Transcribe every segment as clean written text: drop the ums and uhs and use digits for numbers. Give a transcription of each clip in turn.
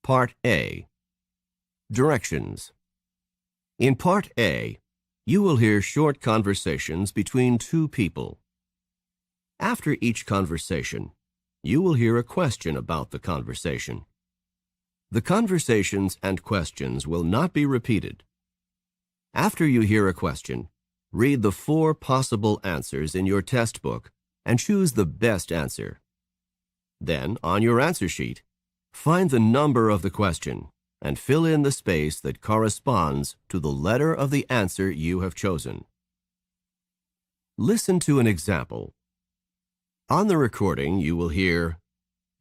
Part A. Directions. In Part A, you will hear short conversations between two people. After each conversation, you will hear a question about the conversation. The conversations and questions will not be repeated. After you hear a question, read the 4 possible answers in your test book and choose the best answer. Then, on your answer sheet, find the number of the question and fill in the space that corresponds to the letter of the answer you have chosen. Listen to an example. On the recording, you will hear,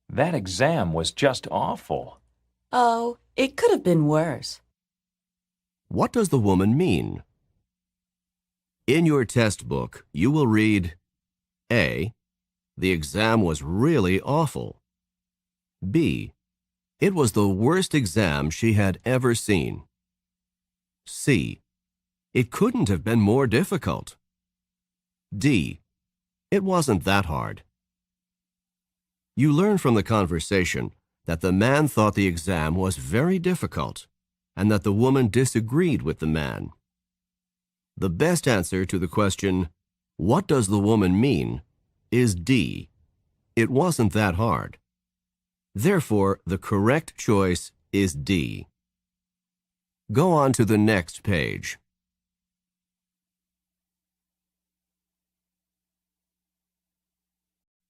"That exam was just awful." "Oh, it could have been worse." "What does the woman mean?" In your test book, you will read, A. The exam was really awful. B. It was the worst exam she had ever seen. C. It couldn't have been more difficult. D. It wasn't that hard. You learn from the conversation that the man thought the exam was very difficult and that the woman disagreed with the man. The best answer to the question, "What does the woman mean?" is D. It wasn't that hard. Therefore, the correct choice is D. Go on to the next page.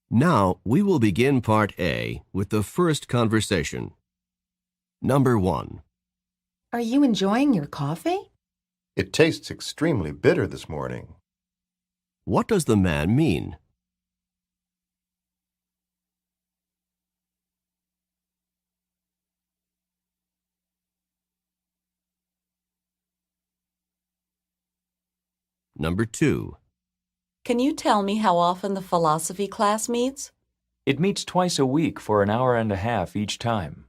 Now, we will begin Part A with the first conversation. Number 1. Are you enjoying your coffee? It tastes extremely bitter this morning. What does the man mean? Number 2. Can you tell me how often the philosophy class meets? It meets twice a week for an hour and a half each time.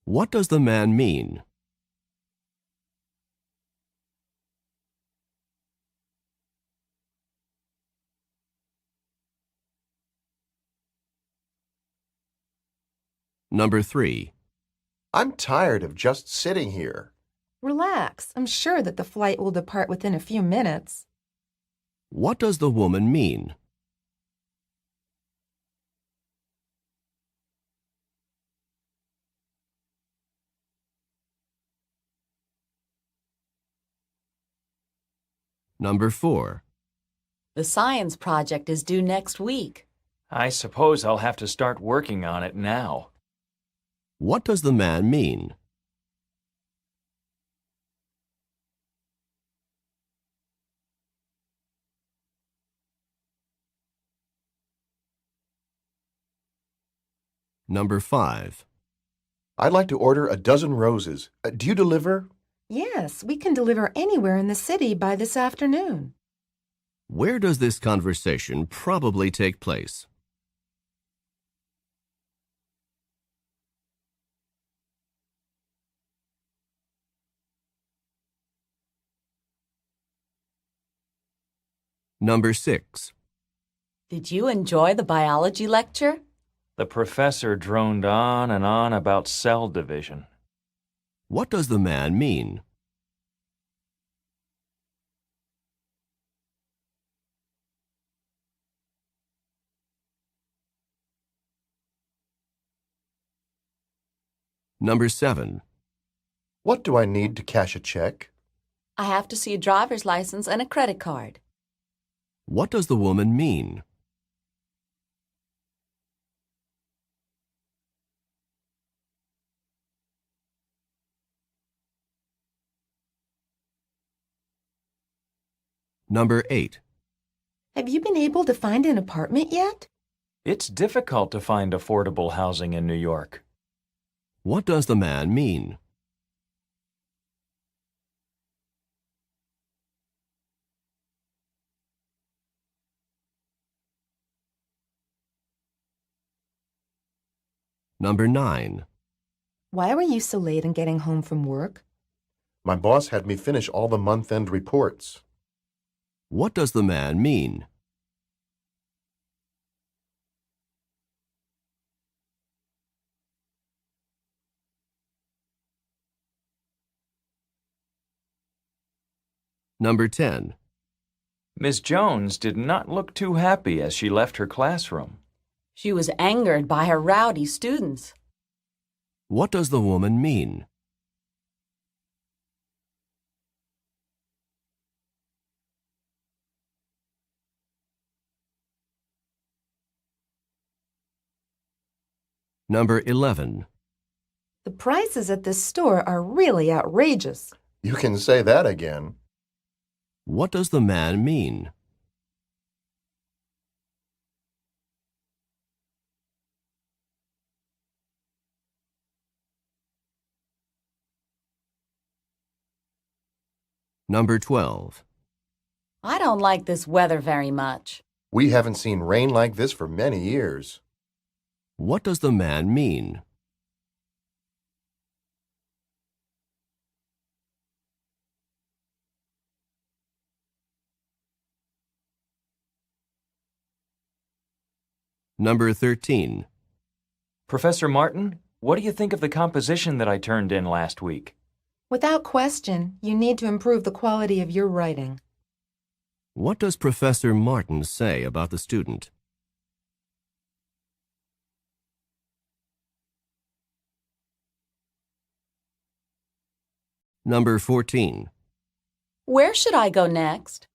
What does the man mean? Number 3. I'm tired of just sitting here. Relax. I'm sure that the flight will depart within a few minutes. What does the woman mean? Number 4. The science project is due next week. I suppose I'll have to start working on it now. What does the man mean? Number 5. I'd like to order a dozen roses. Do you deliver? Yes, we can deliver anywhere in the city by this afternoon. Where does this conversation probably take place? Number 6. Did you enjoy the biology lecture? The professor droned on and on about cell division. What does the man mean? Number 7. What do I need to cash a check? I have to see a driver's license and a credit card. What does the woman mean? Number 8. Have you been able to find an apartment yet? It's difficult to find affordable housing in New York. What does the man mean? Number 9. Why were you so late in getting home from work? My boss had me finish all the month-end reports. What does the man mean? Number 10. Miss Jones did not look too happy as she left her classroom. She was angered by her rowdy students. What does the woman mean? Number 11. The prices at this store are really outrageous. You can say that again. What does the man mean? Number 12. I don't like this weather very much. We haven't seen rain like this for many years. What does the man mean? Number 13. Professor Martin, what do you think of the composition that I turned in last week? Without question, you need to improve the quality of your writing. What does Professor Martin say about the student? Number 14. Where should I go next?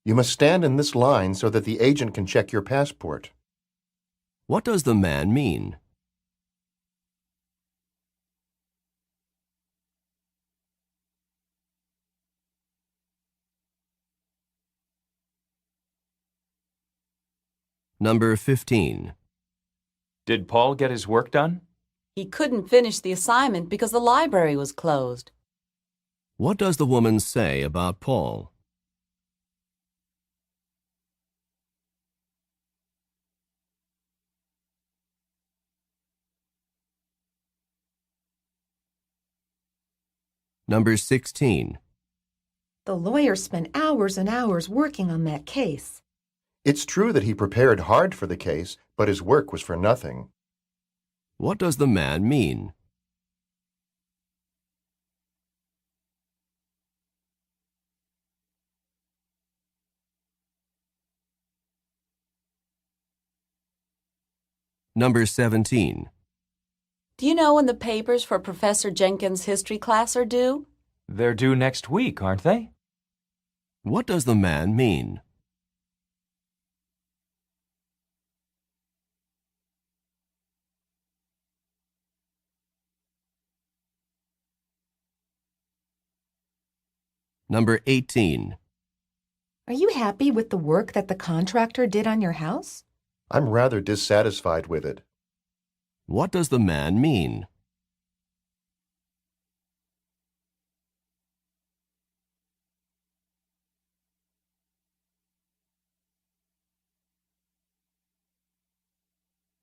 You must stand in this line so that the agent can check your passport. What does the man mean? Number 15. Did Paul get his work done? He couldn't finish the assignment because the library was closed. What does the woman say about Paul? Number 16. The lawyer spent hours and hours working on that case. It's true that he prepared hard for the case, but his work was for nothing. What does the man mean? Number 17. Do you know when the papers for Professor Jenkins' history class are due? They're due next week, aren't they? What does the man mean? Number 18. Are you happy with the work that the contractor did on your house? I'm rather dissatisfied with it. What does the man mean?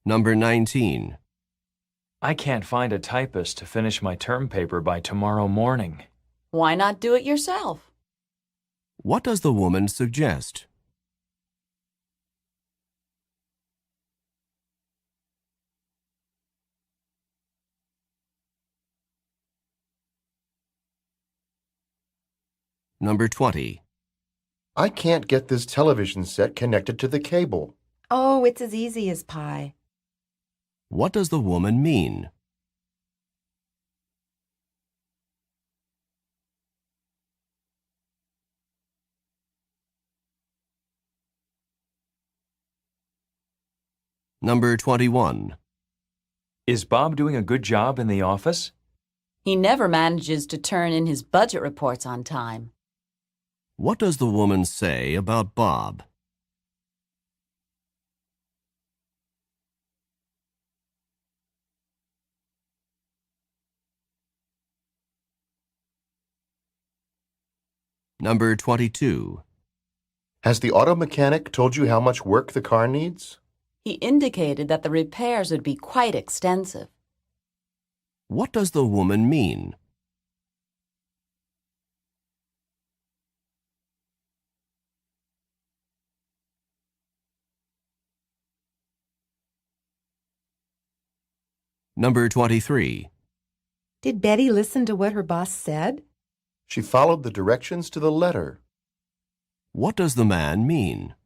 Number 19. I can't find a typist to finish my term paper by tomorrow morning. Why not do it yourself? What does the woman suggest? Number 20. I can't get this television set connected to the cable. Oh, it's as easy as pie. What does the woman mean? Number 21. Is Bob doing a good job in the office? He never manages to turn in his budget reports on time. What does the woman say about Bob? Number 22. Has the auto mechanic told you how much work the car needs? He indicated that the repairs would be quite extensive. What does the woman mean? Number 23. Did Betty listen to what her boss said? She followed the directions to the letter. What does the man mean?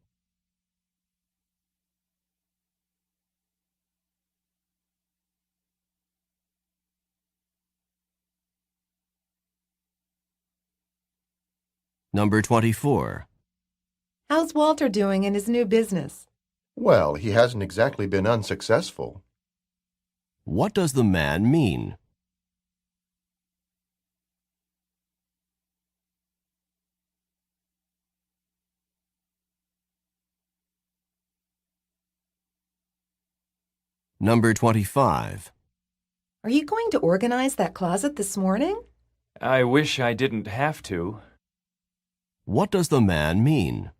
Number 24. How's Walter doing in his new business? Well, he hasn't exactly been unsuccessful. What does the man mean? Number 25. Are you going to organize that closet this morning? I wish I didn't have to. What does the man mean?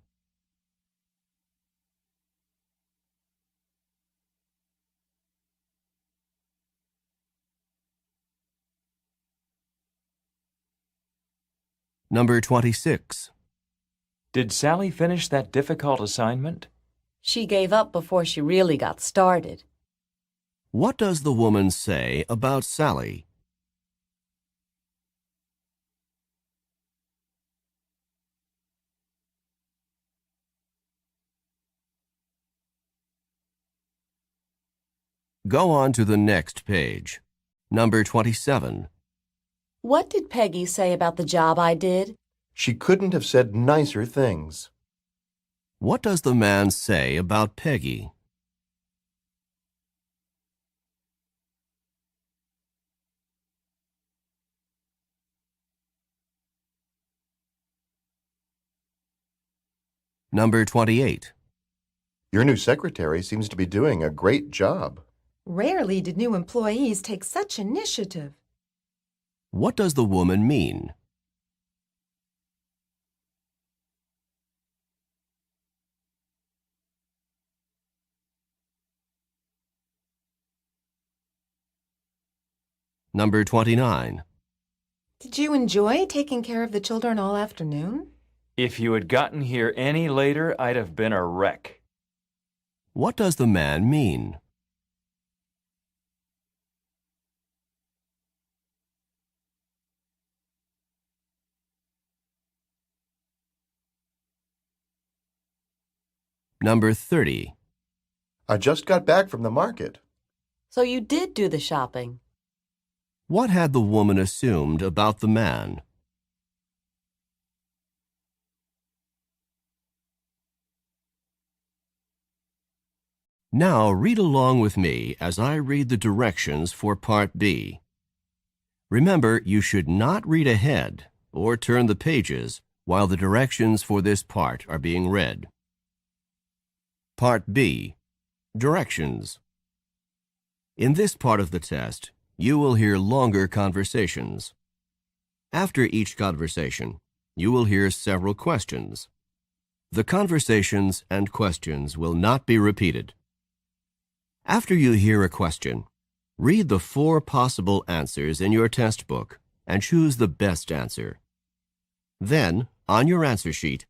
Number 26. Did Sally finish that difficult assignment? She gave up before she really got started. What does the woman say about Sally? Go on to the next page. Number 27. What did Peggy say about the job I did? She couldn't have said nicer things. What does the man say about Peggy? Number 28. Your new secretary seems to be doing a great job. Rarely did new employees take such initiative. What does the woman mean? Number 29. Did you enjoy taking care of the children all afternoon? If you had gotten here any later, I'd have been a wreck. What does the man mean? Number 30. I just got back from the market. So you did do the shopping. What had the woman assumed about the man? Now read along with me as I read the directions for Part B. Remember, you should not read ahead or turn the pages while the directions for this part are being read. Part B. Directions. In this part of the test, you will hear longer conversations. After each conversation, you will hear several questions. The conversations and questions will not be repeated. After you hear a question, read the 4 possible answers in your test book and choose the best answer. Then, on your answer sheet,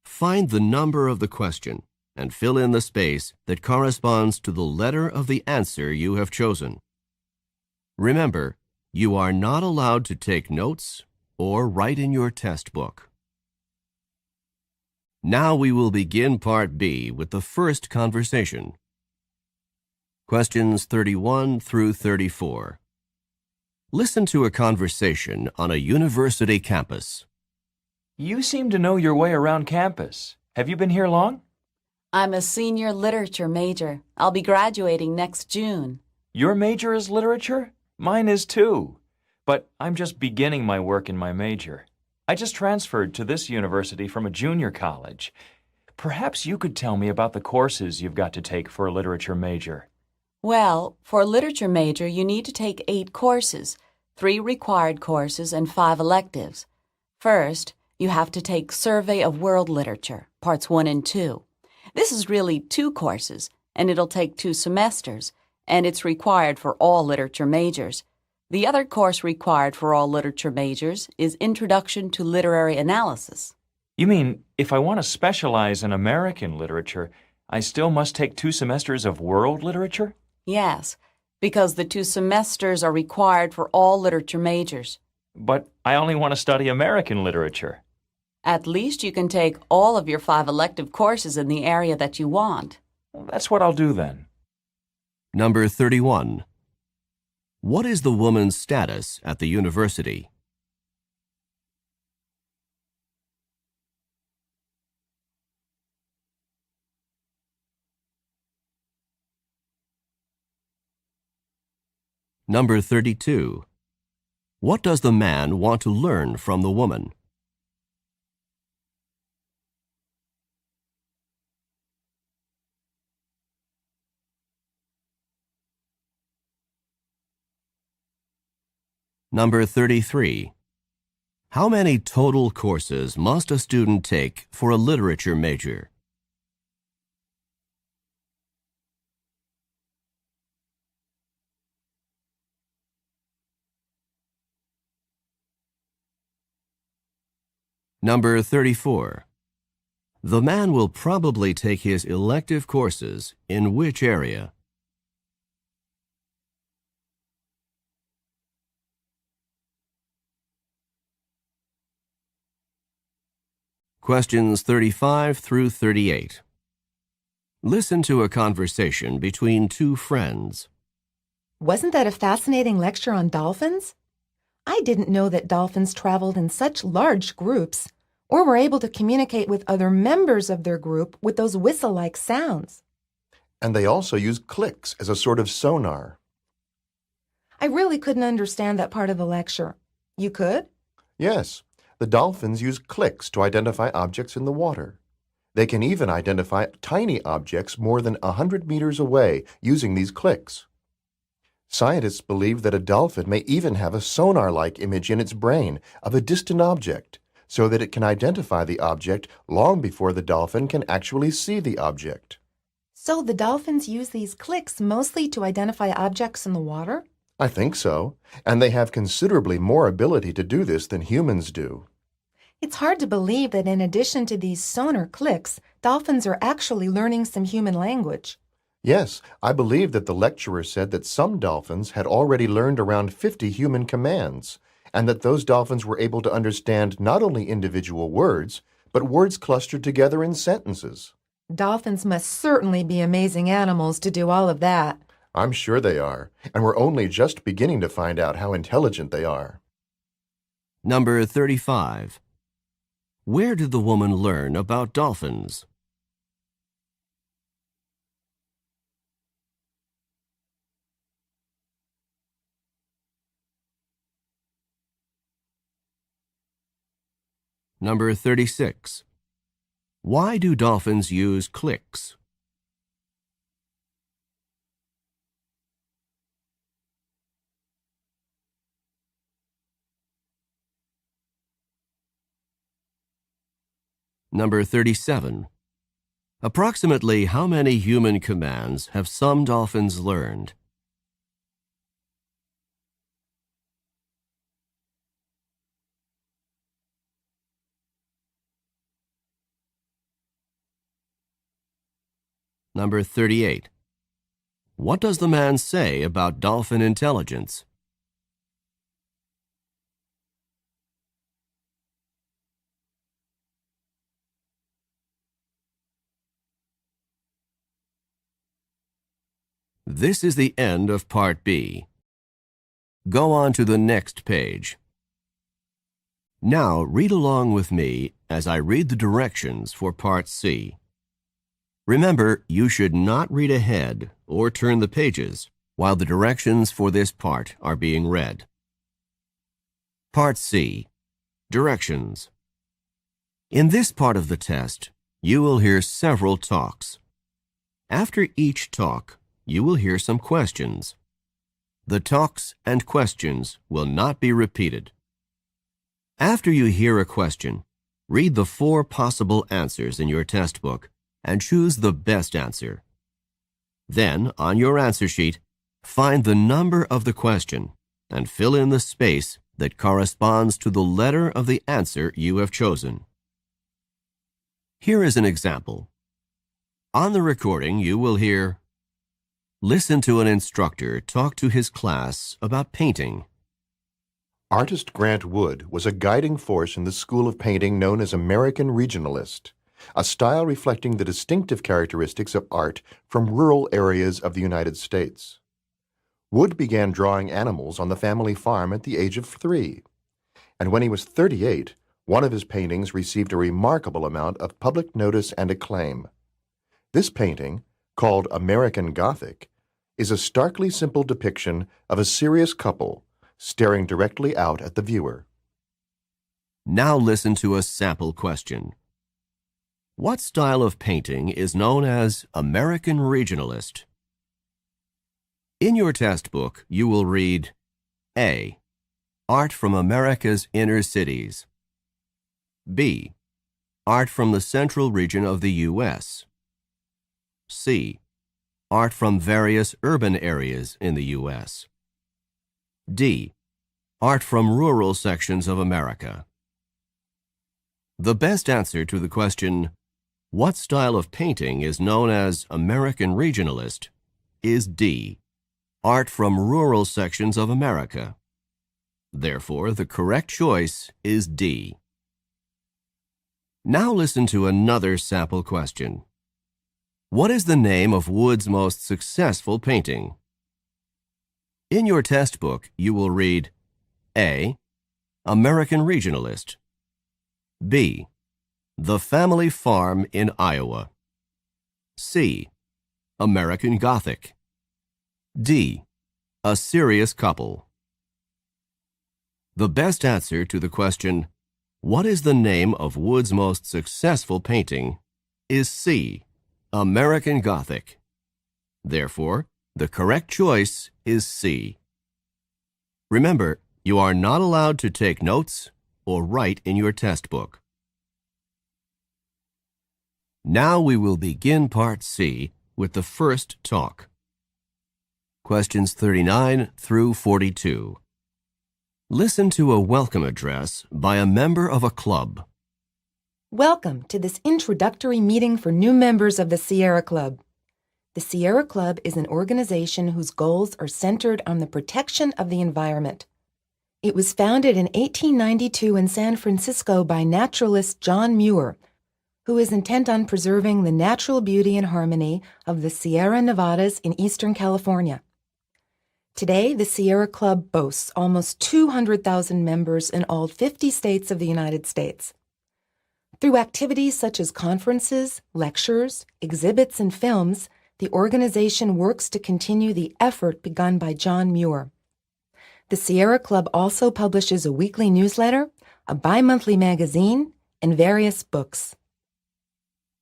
find the number of the question and fill in the space that corresponds to the letter of the answer you have chosen. Remember, you are not allowed to take notes or write in your test book. Now we will begin Part B with the first conversation. Questions 31 through 34. Listen to a conversation on a university campus. You seem to know your way around campus. Have you been here long? I'm a senior literature major. I'll be graduating next June. Your major is literature? Mine is too. But I'm just beginning my work in my major. I just transferred to this university from a junior college. Perhaps you could tell me about the courses you've got to take for a literature major. Well, for a literature major, you need to take 8 courses, 3 required courses and 5 electives. First, you have to take Survey of World Literature, Parts 1 and 2. This is really 2 courses, and it'll take 2 semesters, and it's required for all literature majors. The other course required for all literature majors is Introduction to Literary Analysis. You mean, if I want to specialize in American literature, I still must take 2 semesters of world literature? Yes, because the 2 semesters are required for all literature majors. But I only want to study American literature. At least you can take all of your 5 elective courses in the area that you want. Well, that's what I'll do then. Number 31. What is the woman's status at the university? Number 32. What does the man want to learn from the woman? Number 33. How many total courses must a student take for a literature major? Number 34. The man will probably take his elective courses in which area? Questions 35 through 38. Listen to a conversation between 2 friends. Wasn't that a fascinating lecture on dolphins? I didn't know that dolphins traveled in such large groups or were able to communicate with other members of their group with those whistle-like sounds. And they also use clicks as a sort of sonar. I really couldn't understand that part of the lecture. You could? Yes, the dolphins use clicks to identify objects in the water. They can even identify tiny objects more than 100 meters away using these clicks. Scientists believe that a dolphin may even have a sonar-like image in its brain of a distant object, so that it can identify the object long before the dolphin can actually see the object. So the dolphins use these clicks mostly to identify objects in the water? I think so, and they have considerably more ability to do this than humans do. It's hard to believe that in addition to these sonar clicks, dolphins are actually learning some human language. Yes, I believe that the lecturer said that some dolphins had already learned around 50 human commands, and that those dolphins were able to understand not only individual words, but words clustered together in sentences. Dolphins must certainly be amazing animals to do all of that. I'm sure they are, and we're only just beginning to find out how intelligent they are. Number 35. Where did the woman learn about dolphins? Number 36. Why do dolphins use clicks? Number 37. Approximately how many human commands have some dolphins learned? Number 38. What does the man say about dolphin intelligence? This is the end of Part B. Go on to the next page. Now read along with me as I read the directions for Part C. Remember, you should not read ahead or turn the pages while the directions for this part are being read. Part C. Directions. In this part of the test, you will hear several talks. After each talk, you will hear some questions. The talks and questions will not be repeated. After you hear a question, read the 4 possible answers in your test book and choose the best answer. Then, on your answer sheet, find the number of the question and fill in the space that corresponds to the letter of the answer you have chosen. Here is an example. On the recording, you will hear, "Listen to an instructor talk to his class about painting." Artist Grant Wood was a guiding force in the school of painting known as American Regionalist, a style reflecting the distinctive characteristics of art from rural areas of the United States. Wood began drawing animals on the family farm at the age of 3, and when he was 38, one of his paintings received a remarkable amount of public notice and acclaim. This painting, called American Gothic, is a starkly simple depiction of a serious couple staring directly out at the viewer. Now listen to a sample question. What style of painting is known as American Regionalist? In your test book, you will read A. Art from America's inner cities. B. Art from the central region of the U.S. C. Art from various urban areas in the U.S. D. Art from rural sections of America. The best answer to the question, what style of painting is known as American Regionalist, is D. Art from rural sections of America. Therefore, the correct choice is D. Now listen to another sample question. What is the name of Wood's most successful painting? In your test book, you will read A. American Regionalist. B. The Family Farm in Iowa. C. American Gothic. D. A Serious Couple. The best answer to the question, what is the name of Wood's most successful painting, is C. American Gothic. Therefore, the correct choice is C. Remember, you are not allowed to take notes or write in your test book. Now we will begin Part C with the first talk. Questions 39 through 42. Listen to a welcome address by a member of a club. Welcome to this introductory meeting for new members of the Sierra Club. The Sierra Club is an organization whose goals are centered on the protection of the environment. It was founded in 1892 in San Francisco by naturalist John Muir, who is intent on preserving the natural beauty and harmony of the Sierra Nevadas in eastern California. Today, the Sierra Club boasts almost 200,000 members in all 50 states of the United States. Through activities such as conferences, lectures, exhibits, and films, the organization works to continue the effort begun by John Muir. The Sierra Club also publishes a weekly newsletter, a bi-monthly magazine, and various books.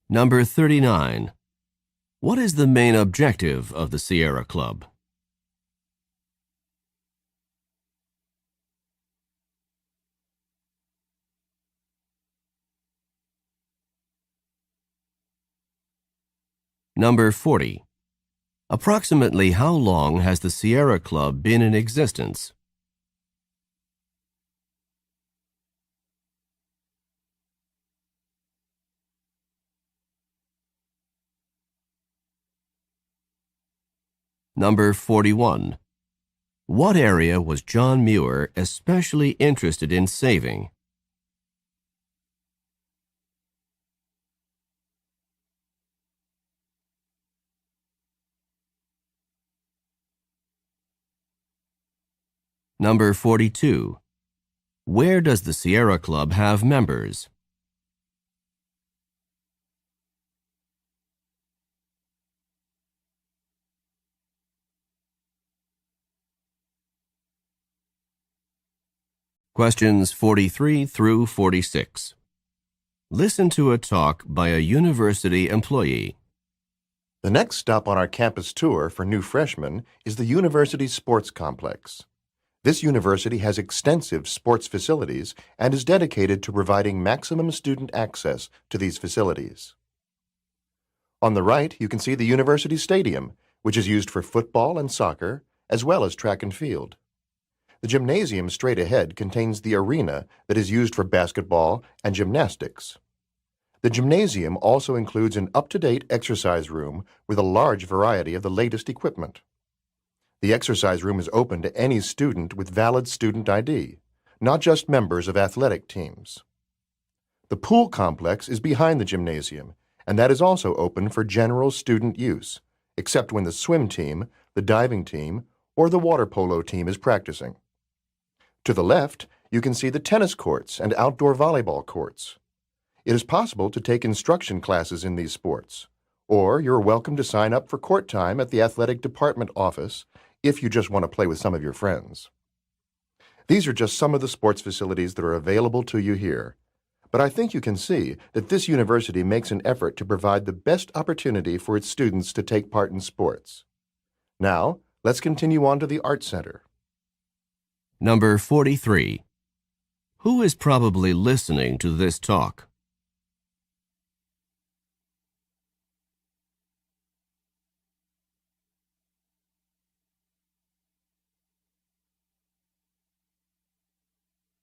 Number 39. What is the main objective of the Sierra Club? Number 40. Approximately how long has the Sierra Club been in existence? Number 41. What area was John Muir especially interested in saving? Number 42. Where does the Sierra Club have members? Questions 43 through 46. Listen to a talk by a university employee. The next stop on our campus tour for new freshmen is the university sports complex. This university has extensive sports facilities and is dedicated to providing maximum student access to these facilities. On the right, you can see the university stadium, which is used for football and soccer, as well as track and field. The gymnasium straight ahead contains the arena that is used for basketball and gymnastics. The gymnasium also includes an up-to-date exercise room with a large variety of the latest equipment. The exercise room is open to any student with valid student ID. not just members of athletic teams. The pool complex is behind the gymnasium, and that is also open for general student use, except when the swim team, the diving team, or the water polo team is practicing. To the left, you can see the tennis courts and outdoor volleyball courts. It is possible to take instruction classes in these sports, or you're welcome to sign up for court time at the athletic department office if you just want to play with some of your friends. These are just some of the sports facilities that are available to you here, but I think you can see that this university makes an effort to provide the best opportunity for its students to take part in sports. Now, let's continue on to the Art Center. Number 43. Who is probably listening to this talk?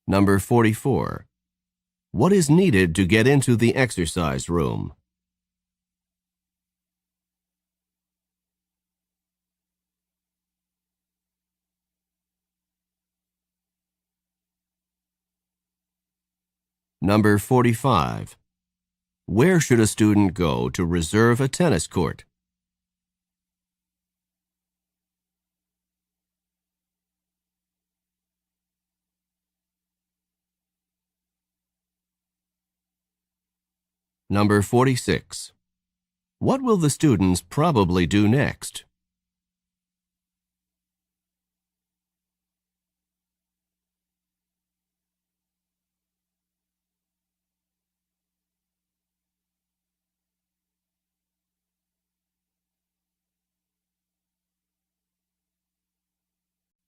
Number 44. What is needed to get into the exercise room? Number 45. Where should a student go to reserve a tennis court? Number 46. What will the students probably do next?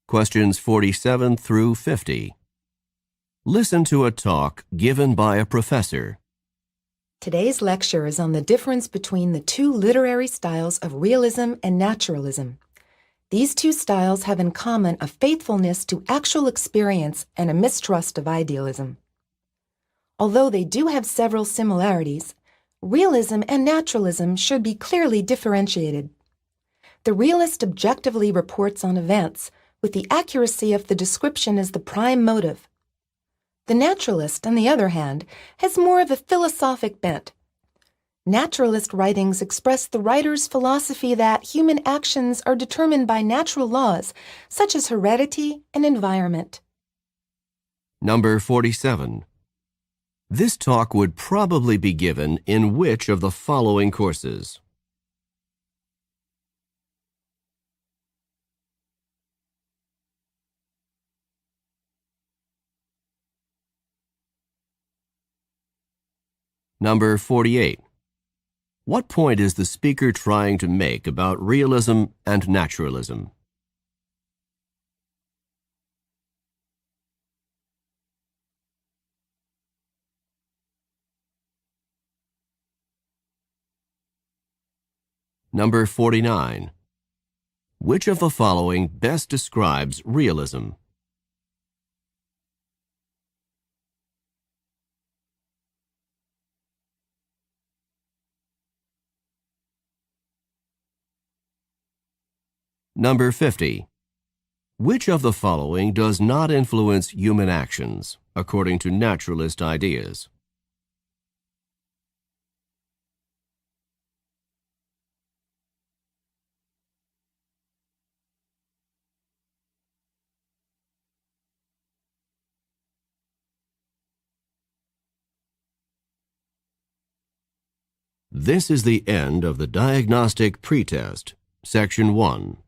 Questions 47 through 50. Listen to a talk given by a professor. Today's lecture is on the difference between the two literary styles of realism and naturalism. These two styles have in common a faithfulness to actual experience and a mistrust of idealism. Although they do have several similarities, realism and naturalism should be clearly differentiated. The realist objectively reports on events, with the accuracy of the description as the prime motive. The naturalist, on the other hand, has more of a philosophic bent. Naturalist writings express the writer's philosophy that human actions are determined by natural laws, such as heredity and environment. Number 47. This talk would probably be given in which of the following courses? Number 48. What point is the speaker trying to make about realism and naturalism? Number 49. Which of the following best describes realism? Number 50. Which of the following does not influence human actions, according to naturalist ideas? This is the end of the diagnostic pretest, Section 1.